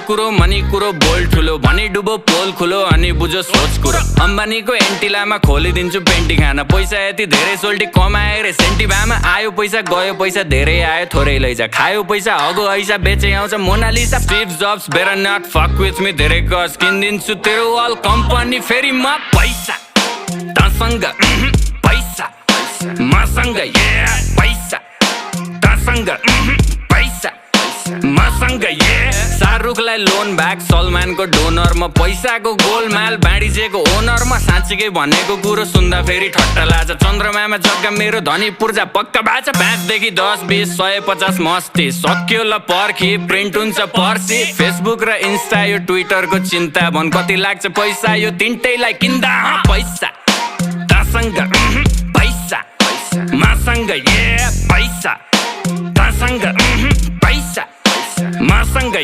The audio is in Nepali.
कुरो मनी कुरो बोल ठुलो भनी डुबो पोल खुलो अनि बुझो सोच कुरो अम्बानीको एन्टिलामा खोलिदिन्छु पेन्टी खाना पैसा यति धेरै सोल्टी कमाए रे सेन्टी भामा आयो पैसा गयो पैसा धेरै आयो थोरै लैजा खायो पैसा हगो ऐसा बेचे आउँछ Mona Lisa Steve Jobs better not fuck with me धेरै गज किनिदिन्छु तेरो अल कम्पनी फेरि म पैसा तसँग पैसा मसँग पैसा तसँग पैसा मसँग शाहरुखलाई लोन ब्याक सलमानको डोनर म पैसाको गोलमाल बाँडिजेको ओनर म साँच्चीकै भनेको कुरो सुन्दा फेरि ठट्टा लाग्छ चन्द्रमामा जग्गा मेरो धनी पूर्जा पक्का बाछ 5 देखि 10 20 100 50 मस्ती सक्यो ल पर्खी प्रिन्ट हुन्छ पर्सी फेसबुक र इन्स्टा यो ट्विटरको चिन्ता भन कति लाग्छ पैसा यो तिनटैलाई किन्दा पैसा तसँग पैसा मसँग पैसा तसँग पैसा मसँग